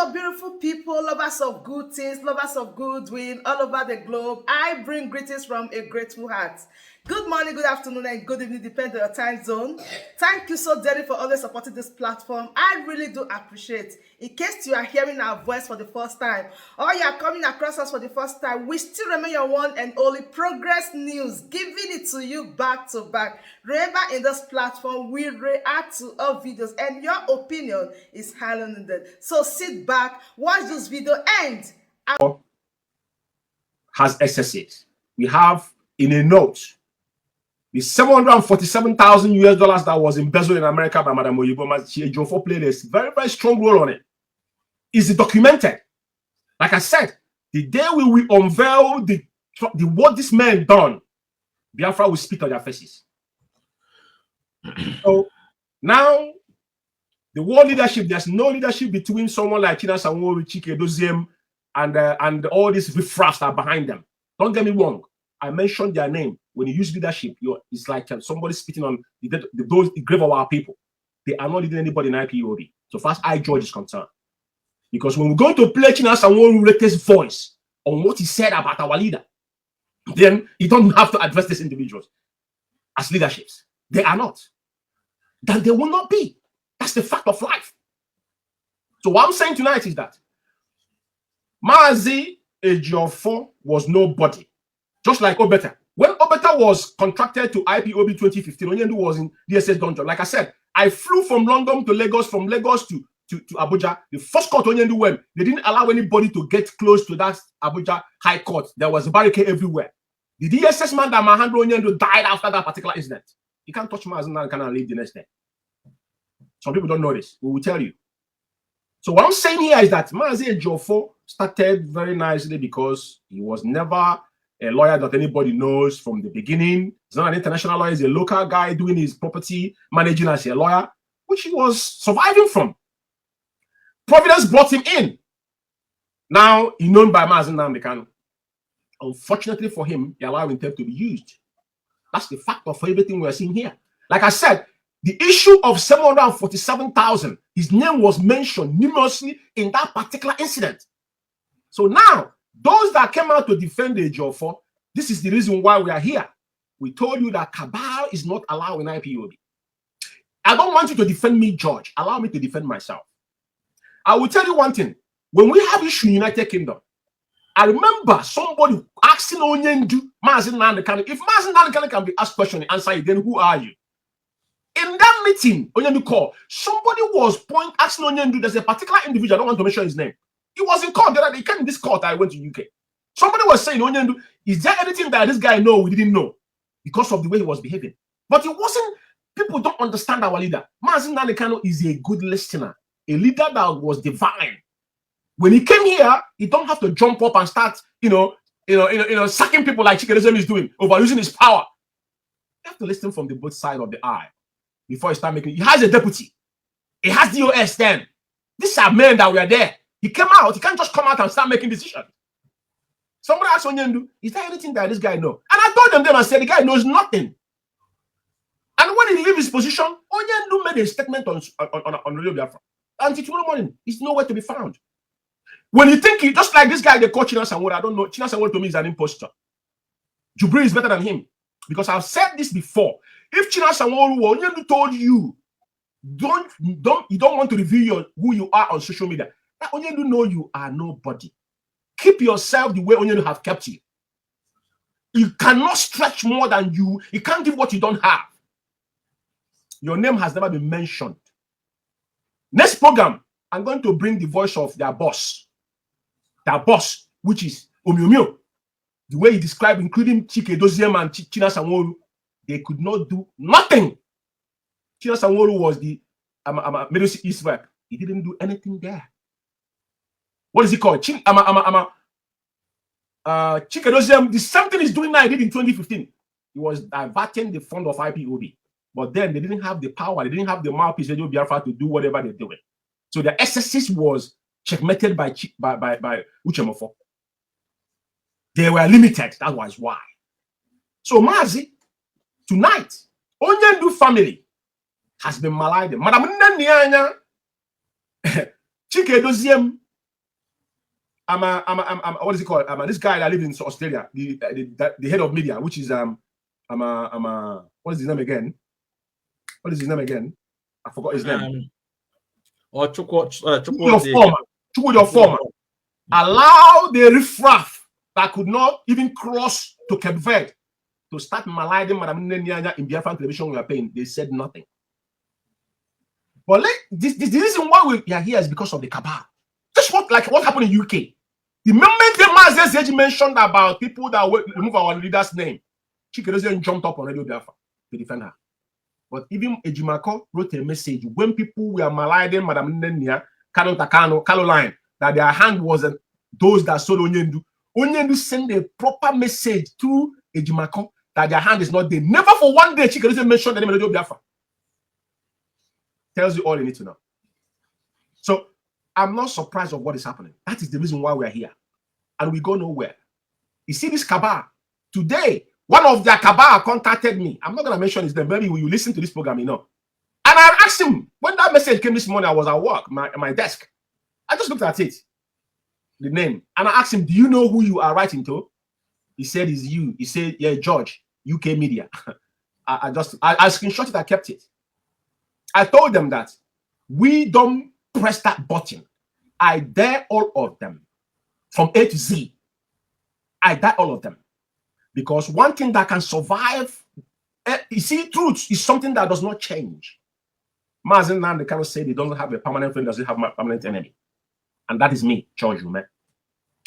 Hello, beautiful people, lovers of good things, lovers of goodwill all over the globe. I bring greetings from a grateful heart. Good morning, good afternoon, and good evening, depending on your time zone. Thank you so dearly for always supporting this platform. I really do appreciate. In case you are hearing our voice for the first time, or you are coming across us for the first time, we still remain your one and only Progress News, giving it to you back to back. Remember, in this platform, we react to all videos, and your opinion is highly needed. So sit back, watch this video, and has excesses. We have in a note the $747,000 that was embezzled in America by Madam Ejiofor played a very, very strong role on it. Is it documented? Like I said, the day we will unveil the what this man done, Biafra will spit on their faces. So now, the world leadership, there's no leadership between someone like China Sanwo-Olu, Chike Doziem, and all these riffraffs that are behind them. Don't get me wrong. I mentioned their name. When you use leadership, it's like somebody spitting on the grave of our people. They are not leading anybody in IPOB. So far as I judge is concerned. Because when we're going to play China Sanwo-Olu's latest voice on what he said about our leader, then you don't have to address these individuals as leaderships. They are not. Then they will not be. That's the fact of life. So what I'm saying tonight is that Mazi Ejiofor was nobody. Just like Obeta. When Obeta was contracted to IPOB 2015, Onyendu was in DSS dungeon. Like I said, I flew from London to Lagos, from Lagos to Abuja. The first court Onyendu went, they didn't allow anybody to get close to that Abuja High Court. There was a barricade everywhere. The DSS man that Mahandro Onyendu died after that particular incident. You can't touch Mazi and cannot leave the next day. Some people don't know this. We will tell you. So what I'm saying here is that Mazi Ejiofor started very nicely because he was never a lawyer that anybody knows from the beginning. He's not an international lawyer. He's a local guy doing his property managing as a lawyer, which he was surviving from. Providence brought him in. Now, he's known by Mazi Nnamdi Kanu. Unfortunately for him, he allowed himself to be used. That's the fact of everything we're seeing here. Like I said, the issue of 747,000, his name was mentioned numerously in that particular incident. So now, those that came out to defend Ejiofor, this is the reason why we are here. We told you that cabal is not allowed in IPOB. I don't want you to defend me, George. Allow me to defend myself. I will tell you one thing. When we have issue in United Kingdom, I remember somebody asking Onyendu, Mazi Nnamdi Kanu, if Mazi Nnamdi Kanu can be asked question and answer it, then who are you? In that meeting, Onyendu call, somebody was asking Onyendu, there's a particular individual, I don't want to mention his name. He was in court. He came in this court. I went to UK. Somebody was saying, Onyendu, is there anything that this guy know we didn't know because of the way he was behaving? But it wasn't, people don't understand our leader. Mazi Nnamdi Kanu is a good listener, a leader that was divine. When he came here, he don't have to jump up and start, sacking people like Chike is doing, overusing his power. You have to listen from the both sides of the aisle before you start making. He has a deputy. He has DOS then. These are men that were there. He came out. He can't just come out and start making decisions. Somebody asked Onyendu, is there anything that this guy knows? And I told them then, I said, the guy knows nothing. And when he leaves his position, Onyendu made a statement on Radio Biafra. Until tomorrow morning, he's nowhere to be found. When you think he, just like this guy, they call China Sanwo-Olu, I don't know. China Sanwo-Olu to me is an imposter. Jubril is better than him. Because I've said this before. If China Sanwo-Olu, Onyendu told you, you don't want to reveal who you are on social media. That Onyendu know you are nobody. Keep yourself the way Onyendu have kept you. You cannot stretch more than you. You can't give what you don't have. Your name has never been mentioned. Next program, I'm going to bring the voice of their boss. Their boss, which is Omiomio. The way he described, including Chike Doziem and China Sanwo-Olu, they could not do nothing. China Sanwo-Olu was the Middle East rep. He didn't do anything there. What is it called? Chike Doziem, the same thing he's doing now, he did in 2015. He was diverting the fund of IPOB. But then they didn't have the power, they didn't have the mouthpiece Radio Biafra to do whatever they're doing. So the excesses was checkmated by Ejiofor. They were limited. That was why. So Mazi, tonight, Onyendu family has been maligned. Madam Nanyanya, Chike Doziem, what is it called? This guy that lives in Australia, the head of media, which is what is his name again? What is his name again? I forgot his name. Or Ejiofor allow the riffraff that could not even cross to Cape Verde to start maligning Madam Nyanya in Biafran television we are paying. They said nothing. But the reason why we are here is because of the cabal. Just what happened in UK. The moment the Mnk'S mentioned about people that will remove our leader's name, Chikedozie jumped up on Radio Biafra to defend her. But even Ejiofor wrote a message when people were maligning Madam Nyanya, Caroline, that their hand wasn't those that sold Onyendu. Onyendu sent a proper message to Ejiofor that their hand is not there. Never for one day Chikedozie mentioned the name of Radio Biafra. Tells you all you need to know. So I'm not surprised of what is happening. That is the reason why we're here. And we go nowhere. You see this cabal. Today, one of their cabal contacted me. I'm not going to mention his name. Maybe when you listen to this program, you know. And I asked him, when that message came this morning, I was at work, my desk. I just looked at it, the name. And I asked him, do you know who you are writing to? He said, it's you. He said, yeah, George, UK media. I screenshot it, I kept it. I told them that we don't press that button. I dare all of them from A to Z. I dare all of them. Because one thing that can survive, you see, truth is something that does not change. Mazen Nande cannot say they don't have a permanent friend, doesn't have a permanent enemy. And that is me, George Rume.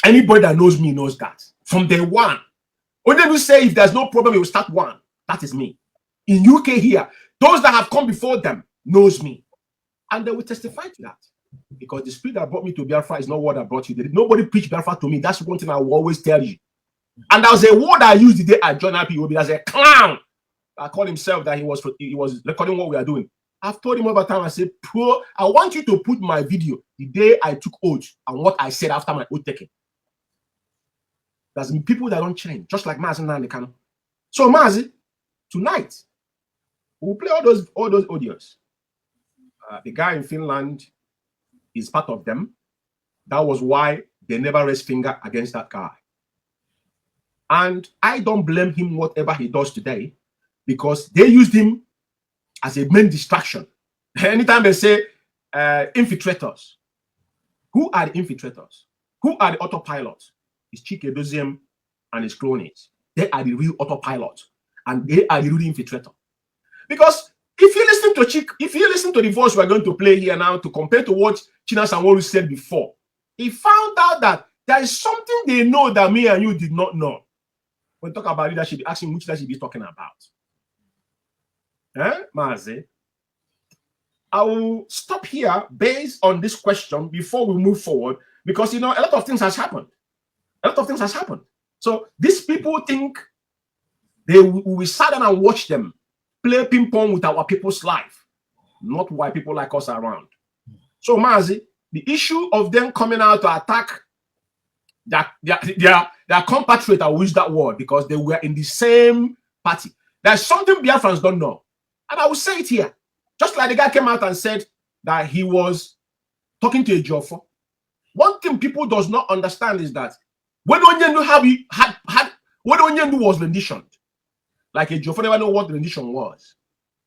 Anybody that knows me knows that. From day one. When they will say if there's no problem, we will start one. That is me. In UK here, those that have come before them knows me. And they will testify to that. Because the spirit that brought me to Biafra is not what that brought you. Nobody preached Biafra to me. That's one thing I will always tell you. And there was a word I used the day I joined IPOB as a clown. I called himself that he was recording what we are doing. I've told him over time, I said, I want you to put my video the day I took oath and what I said after my oath taking. There's people that don't change, just like Mazi Nandekano. So Mazi, tonight, we'll play all those audios. The guy in Finland is part of them. That was why they never raised finger against that guy. And I don't blame him whatever he does today, because they used him as a main distraction. Anytime they say infiltrators, who are the infiltrators? Who are the autopilots? It's Chikedozie and his cronies. They are the real autopilot, and they are the real infiltrator. Because if you listen to the voice we're going to play here now to compare to what China Sanwo-Olu said before, he found out that there is something they know that me and you did not know. When we talk about leadership, ask him which leadership he's talking about. Mazi? I will stop here based on this question before we move forward, because a lot of things has happened. A lot of things has happened. So these people think we will sit down and watch them play ping pong with our people's life, not why people like us are around. So Mazi, the issue of them coming out to attack their compatriot, I will use that word because they were in the same party. There's something Biafrans don't know. And I will say it here. Just like the guy came out and said that he was talking to Ejiofor. One thing people does not understand is that when Onyendu was renditioned, like Ejiofor never know what rendition was.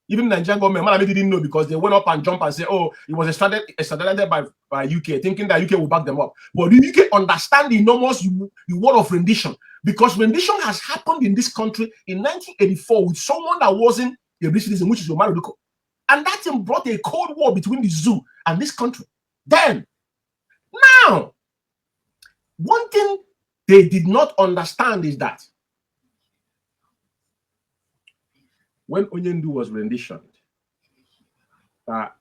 Even Nigerian government, man, didn't know because they went up and jumped and said, oh, it was extradited by UK, thinking that UK will back them up. But the UK understand the enormous word of rendition, because rendition has happened in this country in 1984 with someone that wasn't a British citizen, which is Omar Duko. And that thing brought a cold war between the zoo and this country. Then, now, one thing they did not understand is that when Onyendu was renditioned, that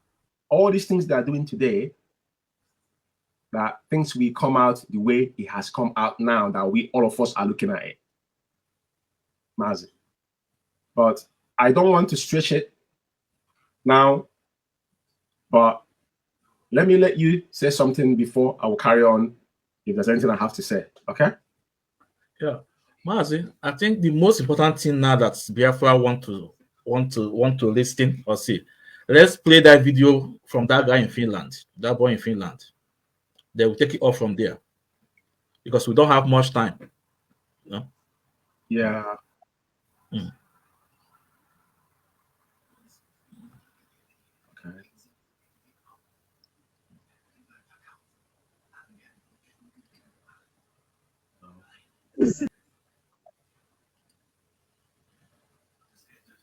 all these things they are doing today, that things will come out the way it has come out now, that all of us are looking at it. Mazi. But I don't want to stretch it now, but let me let you say something before I will carry on if there's anything I have to say, okay? Yeah. Mazi, I think the most important thing now that Biafra want to listen or see, let's play that video from that guy in Finland, that boy in Finland. They will take it off from there. because we don't have much time. No? Yeah. Mm. Okay.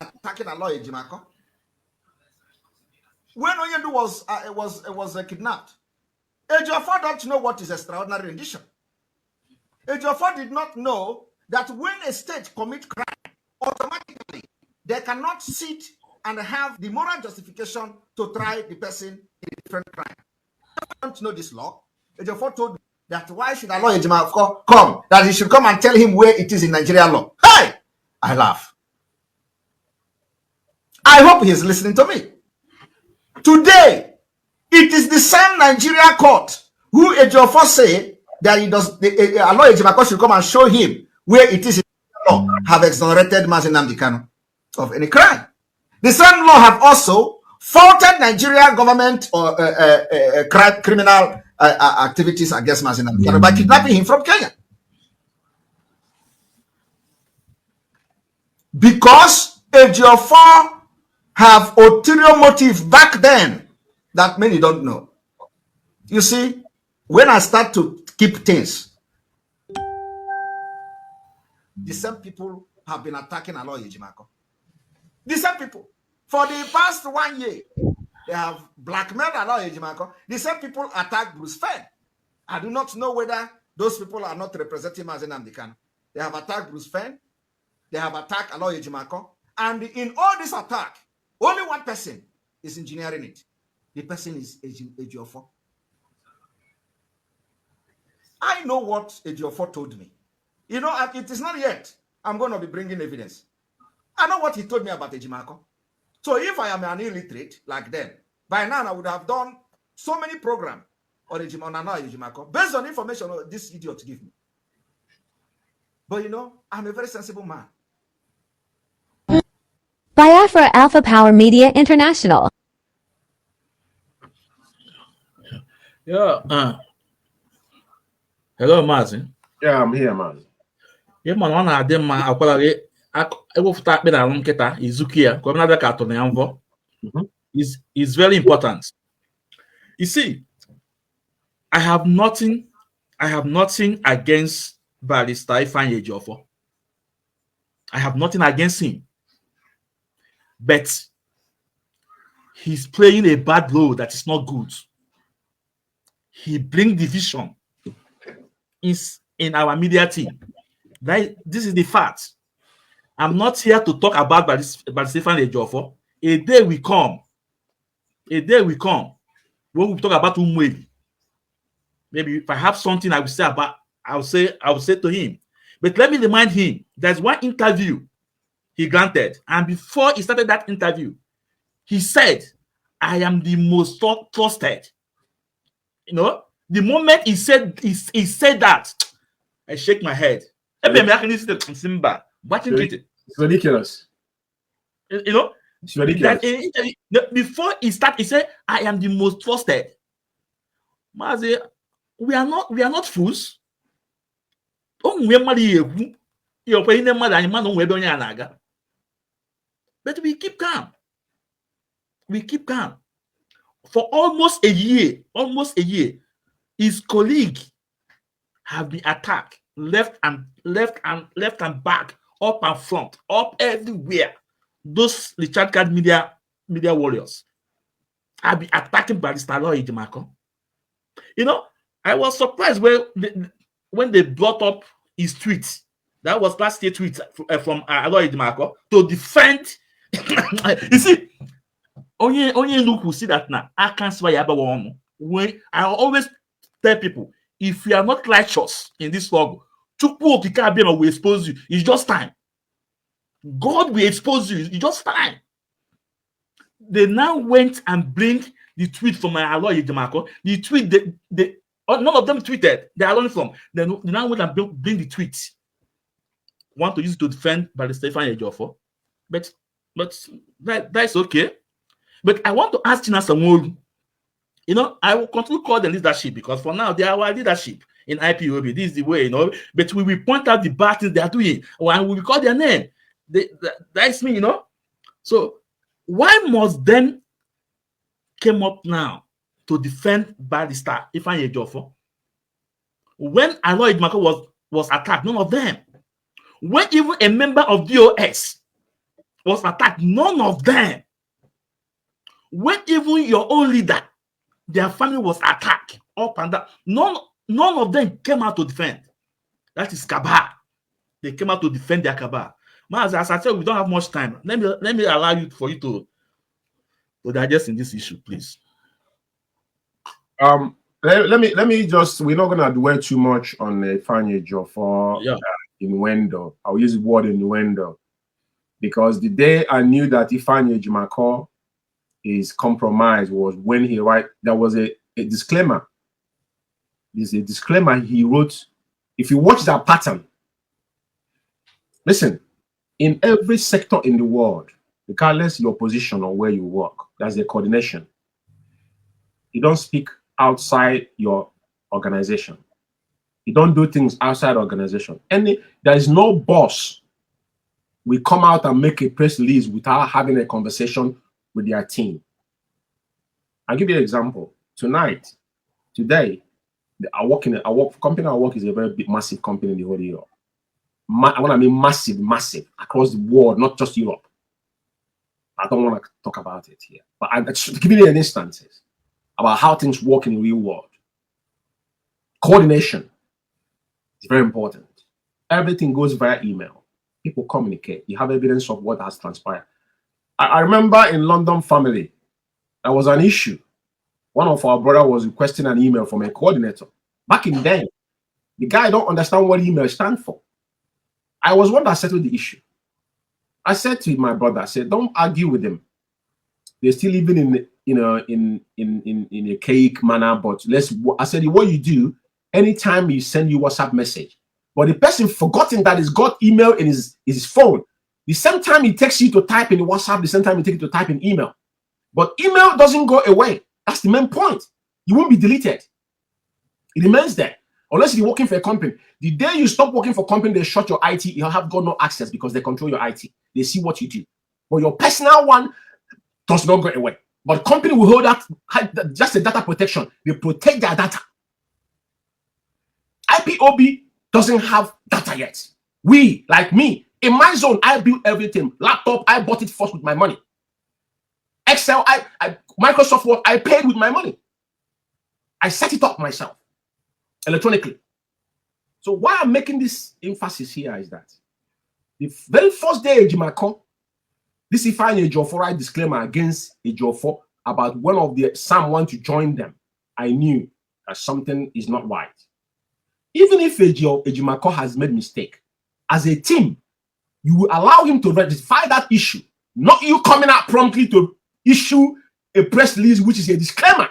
Attacking a lawyer, Ejimako. When Onyendu was kidnapped, Ejiofor don't know what is extraordinary rendition. Ejiofor did not know that when a state commits crime, automatically they cannot sit and have the moral justification to try the person in a different crime. I don't know this law. Ejiofor told me that why should a lawyer Ejimako come? That he should come and tell him where it is in Nigerian law. Hey! I laugh. I hope he is listening to me. Today, it is the same Nigeria court who Ejiofor say that he does a lawyer Ejimako should come and show him where it is in the law have exonerated Mazi Nnamdi Kanu of any crime. The same law have also faulted Nigeria government or criminal activities against Mazi Nnamdi Kanu by kidnapping him from Kenya. Because Ejiofor have ulterior motive back then that many don't know. You see, when I start to keep things, the same people have been attacking Aloy Ejimako. The same people. For the past 1 year, they have blackmailed Aloy Ejimako. The same people attack Bruce Fenn. I do not know whether those people are not representing Mazi Nnamdi Kanu. They have attacked Bruce Fenn. They have attacked Aloy Ejimako. And in all this attack, only one person is engineering it. The person is Ejiofor. I know what Ejiofor told me. You know, it is not yet. I'm going to be bringing evidence. I know what he told me about Ejimako. So if I am an illiterate like them, by now I would have done so many programs on Ejimako based on information this idiot give me. But you know, I'm a very sensible man. Biafra Alpha Power Media International. Yeah. Hello, Mazi. Yeah, I'm here, man. Yeah, man, one of them akwala ewufuta akpe na arụ nkịta izuki ya ka ọ na-abịa ka atụ na ya mvọ is very important. You see, I have nothing against Barrister Ifeanyi Ejiofor. I have nothing against him. But he's playing a bad role that is not good. He brings division in our media team. This is the fact. I'm not here to talk about Barrister Ejiofor. A day will come when we talk about Unveiling. Maybe if I have something I will say to him. But let me remind him, there's one interview he granted, and before he started that interview, he said, "I am the most trusted." You know, the moment he said that, I shake my head. It's ridiculous. You know, it's ridiculous. Before he started, he said, "I am the most trusted." Mazi, we are not fools. But we keep calm. For almost a year, his colleague have been attacked left and back, up and front, up everywhere. Those Richard Card media warriors have been attacking Barrister Ejimako. You know, I was surprised when they brought up his tweet. That was last year's tweet from Aloy Ejimako to defend. You see, only look will see that now. I can't swear about when I always tell people, if you are not righteous in this struggle, will expose you. It's just time. God will expose you. It's just time. They now went and bring the tweet from Aloy Ejimako. The tweet none of them tweeted. They are learning from. They now went and bring the tweet. Want to use it to defend Barrister Ifeanyi Ejiofor, but that's okay. But I want to ask China Sanwo-Olu. You know, I will continue to call the leadership because for now they are our leadership. in IPOB. This is the way, But we will point out the bad things they are doing, and we will call their name. That's me, So why must them came up now to defend Barrister Ifeanyi Ejiofor? When Aloy Ejiofor was attacked, none of them. When even a member of DOS was attacked, none of them. When even your own leader, their family was attacked up and down, none of them came out to defend. That is cabal. They came out to defend their cabal. As I said, we don't have much time. Let me allow you to digest in this issue, please. Let me just, we're not gonna dwell too much on Ifeanyi Ejiofor innuendo. I'll use the word innuendo because the day I knew that Ifeanyi Ejiofor is compromised was when there was a disclaimer. There's a disclaimer he wrote. If you watch that pattern, listen, in every sector in the world, regardless your position or where you work, there's a coordination. You don't speak outside your organization. You don't do things outside organization. There is no boss will come out and make a press release without having a conversation with their team. I'll give you an example. Today, company I work is a very big, massive company in the whole Europe. When I mean massive across the world, not just Europe. I don't want to talk about it here, but I'm just giving you an instances about how things work in the real world. Coordination is very important. Everything goes via email. People communicate. You have evidence of what has transpired. I remember in London family, there was an issue. One of our brother was requesting an email from a coordinator. Back in then, the guy don't understand what email stand for. I was one that settled the issue. I said to my brother, I said, don't argue with them. They're still living in a cake manner, but I said, what you do, anytime you send you WhatsApp message, but the person forgotten that he's got email in his phone. The same time he takes you to type in WhatsApp, the same time he takes you to type in email. But email doesn't go away. That's the main point. You won't be deleted. It remains there. Unless you're working for a company. The day you stop working for a company, they shut your IT, you have got no access because they control your IT. They see what you do. But your personal one does not go away. But company will hold that, just a data protection. They protect their data. IPOB doesn't have data yet. We, like me, in my zone, I built everything. Laptop, I bought it first with my money. Excel, Microsoft Word, I paid with my money. I set it up myself electronically. So why I'm making this emphasis here is that the very first day Ejiofor, this Ifeanyi Ejiofor disclaimer against Ejiofor about one of the Sam want to join them, I knew that something is not right. Even if Ejiofor has made mistake, as a team, you will allow him to rectify that issue, not you coming out promptly to issue a press release which is a disclaimer.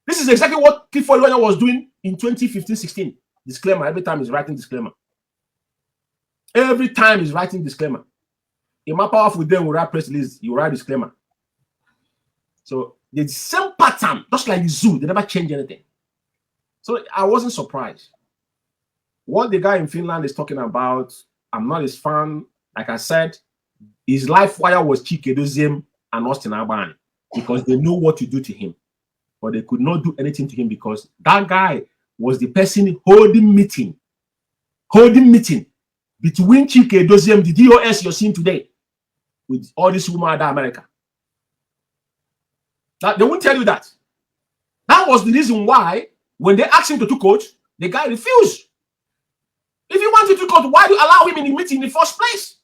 This is exactly what Ifeanyi was doing in 2015-16. Disclaimer. Every time he's writing disclaimer. Every time he's writing disclaimer. In my powerful day, we write press release, you write disclaimer. So the same pattern, just like the zoo, they never change anything. So I wasn't surprised. What the guy in Finland is talking about, I'm not his fan. Like I said, his life wire was Chike Doziem and Austin Abani because they know what to do to him. But they could not do anything to him because that guy was the person holding meeting between Chike Doziem, the DOS you're seeing today, with all these women out of America. Now, they won't tell you that. That was the reason why, when they asked him to do coach, the guy refused. If you wanted to coach, why do you allow him in the meeting in the first place?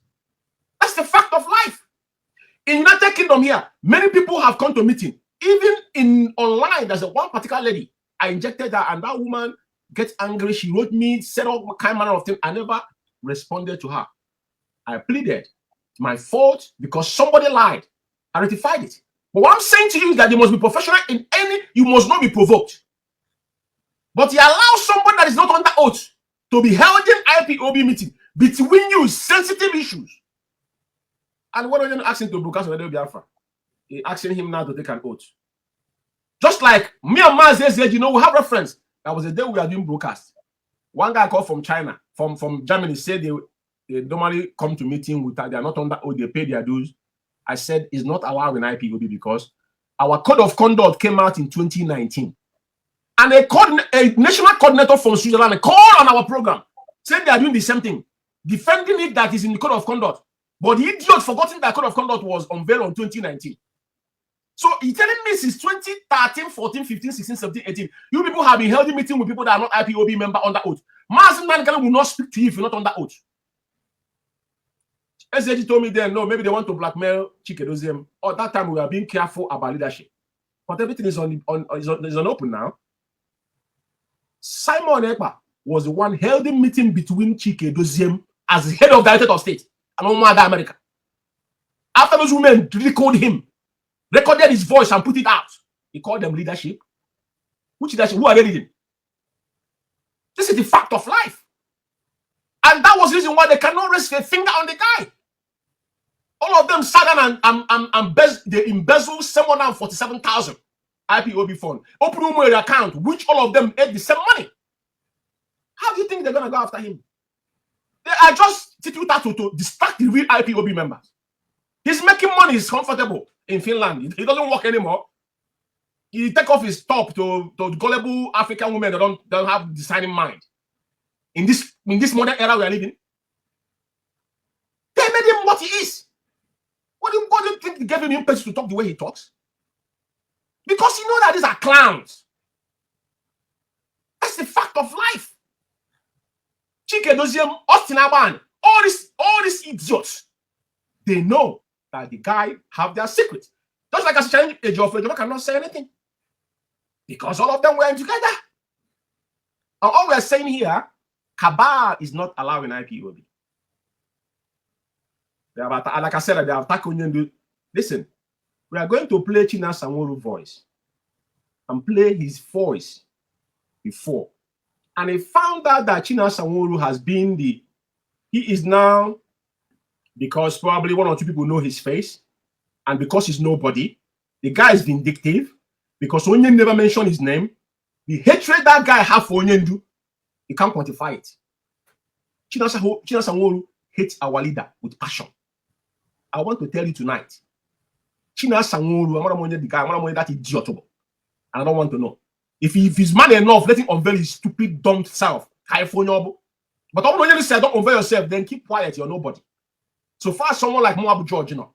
That's the fact of life. In United Kingdom here, many people have come to meeting. Even in online, there's one particular lady. I injected her, and that woman gets angry. She wrote me, said all kind manner of things. I never responded to her. I pleaded. It's my fault because somebody lied. I rectified it. But what I'm saying to you is that you must be professional in you must not be provoked. But you allow somebody that is not under oath to be held in IPOB meeting between you, sensitive issues. And what are you asking to broadcast on the Biafra? You're asking him now to take an oath. Just like me and Mnk'S said, we have reference. That was the day we were doing broadcast. One guy called from China, from Germany, said they normally come to meeting with that. They are not under oath, they pay their dues. I said it's not allowed in IPOB because our code of conduct came out in 2019. And a national coordinator from Switzerland called on our program, said they are doing the same thing, defending it that is in the code of conduct. But the idiot forgotten that code of conduct was unveiled on 2019. So he's telling me since 2013, 14, 15, 16, 17, 18, you people have been holding meeting with people that are not IPOB member under oath. Mazin Nankana will not speak to you if you're not under oath. SAG told me then, no, maybe they want to blackmail Chikedozium. At that time, we were being careful about leadership. But everything is on open now. Simon Ekpa was the one held a meeting between Chikedozium as the head of the United of States and Omada America. After those women recorded him, recorded his voice and put it out, he called them leadership. Which leadership? Who are they leading? This is the fact of life. And that was the reason why they cannot raise a finger on the guy. All of them sat down and they embezzled 747,000 IPOB fund. Open an account, which all of them ate the same money. How do you think they're going to go after him? They are just to distract the real IPOB members. He's making money, he's comfortable in Finland. He doesn't work anymore. He take off his top to gullible African women that don't have deciding mind. In this modern era we are living, they made him what he is. What do you think gave him impetus to talk the way he talks? Because you know that these are clowns. That's the fact of life. Chikedozium, Austin Aban, all these idiots, they know that the guy have their secrets. Just like I said, Ejiofor cannot say anything. Because all of them were together. And all we are saying here, cabal is not allowed in IPOB. Like I said, they have attacked Onyendu. Listen, we are going to play China Sanwo-Olu's voice and play his voice before. And he found out that China Sanwo-Olu has been he is now, because probably one or two people know his face, and because he's nobody, the guy is vindictive, because Onyendu never mentioned his name. The hatred that guy has for Onyendu, he can't quantify it. China Sanwo-Olu hates our leader with passion. I want to tell you tonight, China Sanwo-Olu, I'm not the guy, I'm not that idiot. And I don't want to know. If he's man enough, let him unveil his stupid, dumb self. But all when you say don't unveil yourself, then keep quiet, you're nobody. So far, someone like Moabu George, China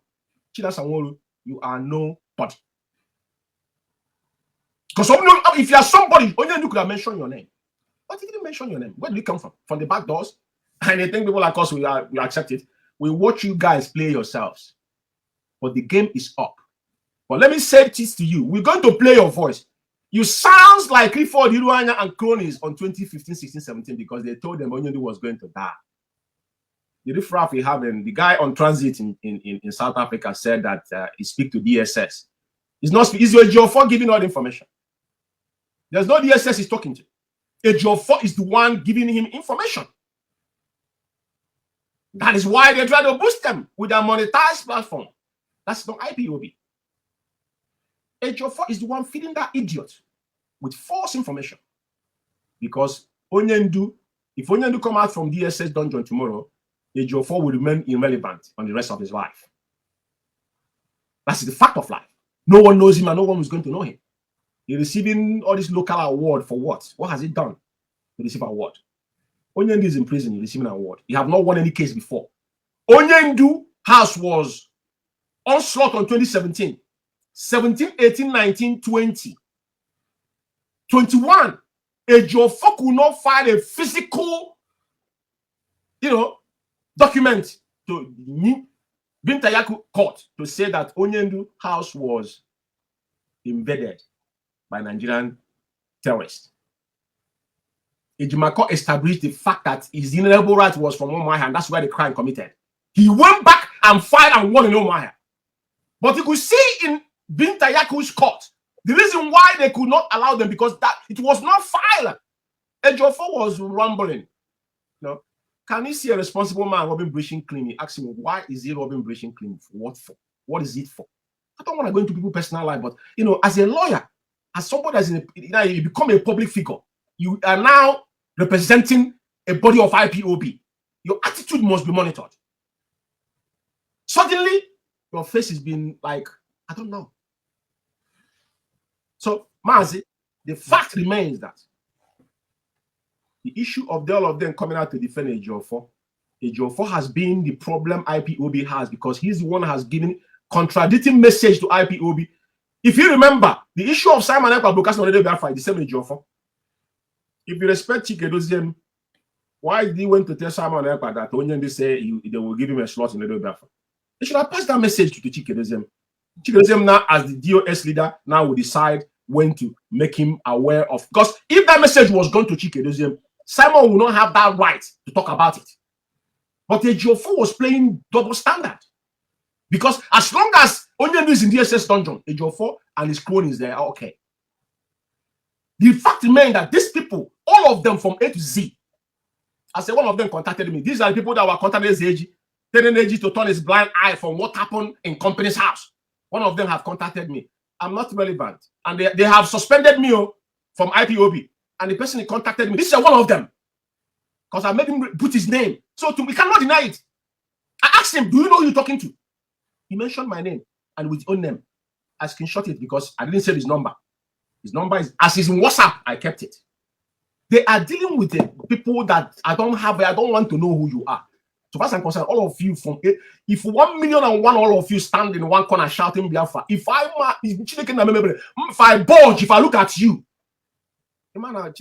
Sanwo-Olu, you are nobody. Because if you are somebody, only you could have mentioned your name. But he didn't mention your name. Where did you come from? From the back doors? And they think people like us, we accept it. We watch you guys play yourselves. But the game is up. But let me say this to you. We're going to play your voice. You sounds like Clifford Ifeanyi and cronies on 2015, 16, 17 because they told them Onyendu was going to die. The riffraff we have, and the guy on transit in South Africa said that he speak to DSS. It's Ejiofor giving all the information. There's no DSS he's talking to. Ejiofor is the one giving him information. That is why they try to boost them with a monetized platform. That's not IPOB. Ejiofor is the one feeding that idiot with false information. Because Onyendu, if Onyendu come out from DSS dungeon tomorrow, Ejiofor will remain irrelevant on the rest of his life. That's the fact of life. No one knows him and no one is going to know him. He's receiving all this local award for what? What has he done to receive an award? Onyendu is in prison, he's receiving an award. He have not won any case before. Onyendu house was onslaught on 2017. 17, 18, 19, 20. 21. Ejiofor could not file a physical, document to Bintayaku court to say that Onyendu house was invaded by Nigerian terrorists. Ejimako established the fact that his inalienable right was from Umuahia, and that's where the crime committed. He went back and filed and won in Umuahia. But you could see in Bintayaku's court, the reason why they could not allow them because that it was not filed. Ejiofor was rumbling. Can you see a responsible man robbing breaching clean? He asked him, why is he robbing breaching clean? For what for? What is it for? I don't want to go into people's personal life, but as a lawyer, as somebody that's you become a public figure, you are now representing a body of IPOB. Your attitude must be monitored. Suddenly, your face has been like, I don't know. So, Mazi, the fact remains that the issue of all of them coming out to defend Ejiofor has been the problem IPOB has, because he's the one who has given contradicting message to IPOB. If you remember, the issue of Simon Ekpa broadcasting on Radio Biafra, the same Ejiofor. If you respect Chike, why did he went to tell Simon Ekpa that when they say they will give him a slot in Radio Biafra? They should have passed that message to Chike. Chike now, as the DOS leader, now will decide when to make him aware of. Because if that message was gone to Chike, Simon will not have that right to talk about it. But Ejiofor was playing double standard. Because as long as Onyendu is in the SS dungeon, Ejiofor and his cronies there are okay. The fact remains that these people, all of them from A to Z, I said one of them contacted me. These are the people that were contacting Eji, telling Eji to turn his blind eye from what happened in company's house. One of them have contacted me. I'm not relevant. And they have suspended me from IPOB. And the person who contacted me, this is one of them. Because I made him put his name. So we cannot deny it. I asked him, do you know who you're talking to? He mentioned my name and with his own name. I screenshot it because I didn't say his number. His number is, as is in WhatsApp, I kept it. They are dealing with the people that I don't want to know who you are. So far as I'm concerned, all of you if 1,000,001 all of you stand in one corner shouting Biafra, if I budge, if I look at you, I'm not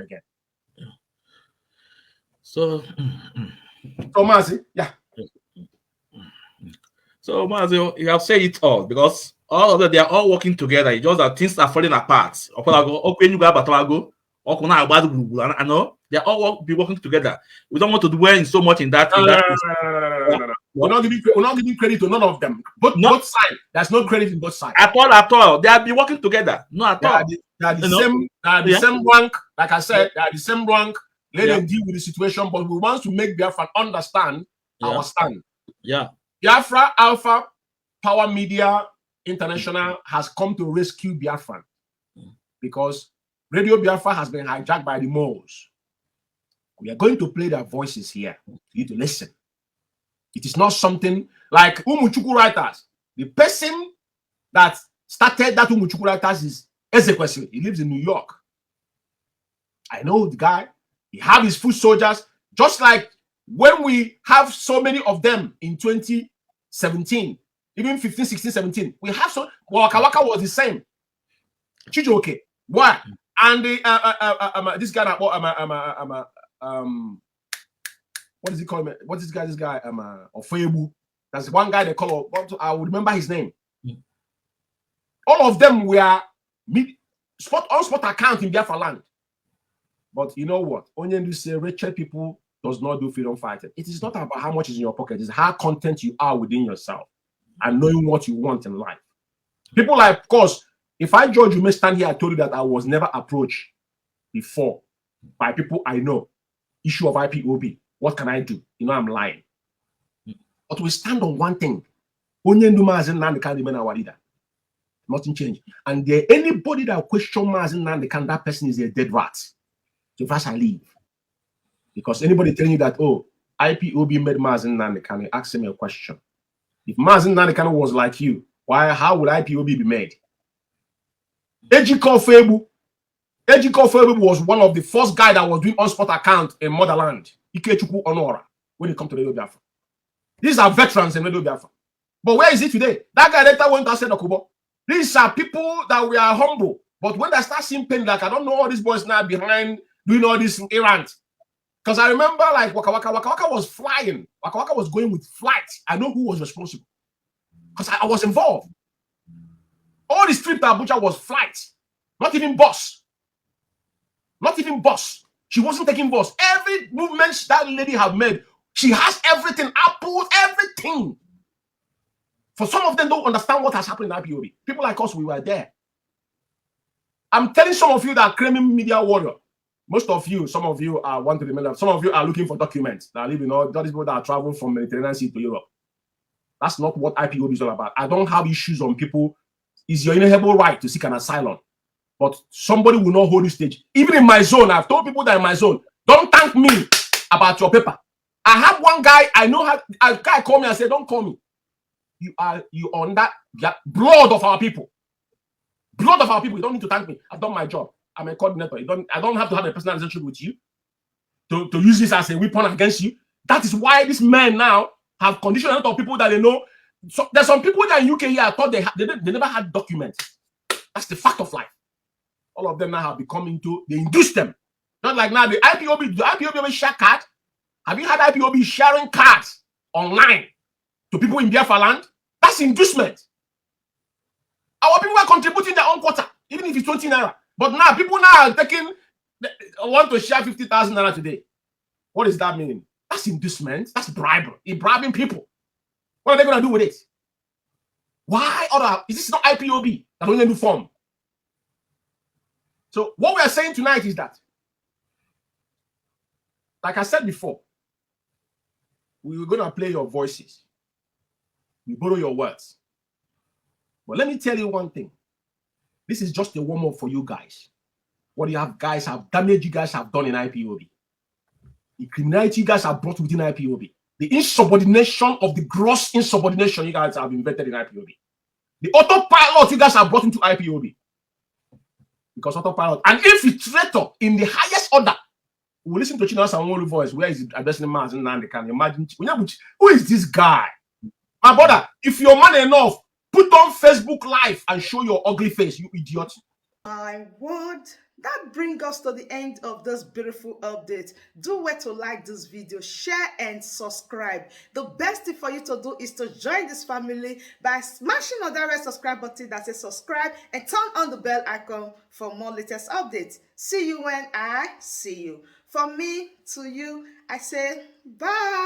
again. So Mazi, yeah. So Mazi, you have said it all, because all of them, they are all working together. It's just that things are falling apart. I know they are all be working together. We don't want to dwell in so much in that. No. We're not giving credit to none of them. Both sides. There's no credit in both sides. At all. They have been working together. No, at all. They are the same rank. Like I said, they are the same rank. Let them deal with the situation, but we want to make Biafra understand our stand. Yeah. Biafra Alpha Power Media International has come to rescue Biafra because Radio Biafra has been hijacked by the moles. We are going to play their voices here for you to listen. It is not something like Umuchuku Writers. The person that started that Umuchuku Writers is Ezekwesili. He lives in New York. I know the guy. He have his foot soldiers, just like when we have so many of them in 2017, even 15, 16, 17. We have so Waka Waka was the same. Chijoke. Why? And the this guy what is he called? What is this guy? Ofebu. That's one guy they call. I would remember his name. All of them were on spot account in Biafra land. But you know what? Onyendu say richer people does not do freedom fighting. It is not about how much is in your pocket. It's how content you are within yourself and knowing what you want in life. People like, of course, if I judge you may stand here, I told you that I was never approached before by people I know. Issue of IPOB. What can I do? You know I'm lying. But we stand on one thing. Onyendu Mazen Nandi can remain our leader. Nothing changed. And there anybody that question Mazen Nandi can, that person is a dead rat. So first I leave. Because anybody telling you that, oh, IPOB made Mazen Nandi, can you ask him a question? If Mazen Nandi was like you, how would IPOB be made? Ejiofor was one of the first guy that was doing on-spot account in motherland. Ikechukwu Onora, when it comes to Radio Biafra. These are veterans in Radio Biafra. But where is he today? That guy later went to say Okubo. These are people that we are humble. But when they start seeing pain, like I don't know all these boys now behind doing all this in Iran. Because I remember like Waka Waka was flying. Waka Waka was going with flight. I know who was responsible. Because I was involved. All this trip to Abuja was flight. Not even bus. Not even bus. She wasn't taking bus. Every movement that lady have made, she has everything. Apples, everything. For some of them don't understand what has happened in IPOB. People like us, we were there. I'm telling some of you that are claiming media warrior. Most of you, some of you are want to remember. Some of you are looking for documents that live in all these people that are traveling from Mediterranean Sea to Europe. That's not what IPOB is all about. I don't have issues on people. It's your inalienable right to seek an asylum. But somebody will not hold the stage. Even in my zone, I've told people that in my zone, don't thank me about your paper. I have one guy, I know how, a guy called me and said, don't call me. You on that blood of our people. Blood of our people. You don't need to thank me. I've done my job. I'm a coordinator. I don't have to have a personal relationship with you to use this as a weapon against you. That is why these men now have conditioned a lot of people that they know. So there's some people that in UK here, I thought they never had documents. That's the fact of life. All of them now have become they induce them. Not like now, the IPOB share card. Have you had IPOB sharing cards online to people in Biafra land? That's inducement. Our people are contributing their own quota, even if it's 20 naira. But now, people now are want to share 50,000 naira today. What does that mean? That's inducement. That's bribery. You're bribing people. What are they going to do with it? Why? Is this not IPOB that only do form? So what we are saying tonight is that, like I said before, we were going to play your voices. We borrow your words. But let me tell you one thing. This is just a warm-up for you guys. What damage you guys have done in IPOB. The criminality you guys have brought within IPOB. The insubordination of the gross insubordination you guys have invented in IPOB. The autopilot you guys have brought into IPOB. Because autopilot, and infiltrator in the highest order. We listen to China's own voice. Where is it addressing man? And can you imagine who is this guy? My brother, if you're man enough, put on Facebook Live and show your ugly face, you idiot. My word. That brings us to the end of this beautiful update. Do where to like this video, share and subscribe. The best thing for you to do is to join this family by smashing on that red subscribe button that says subscribe and turn on the bell icon for more latest updates. See you when I see you. From me to you, I say bye.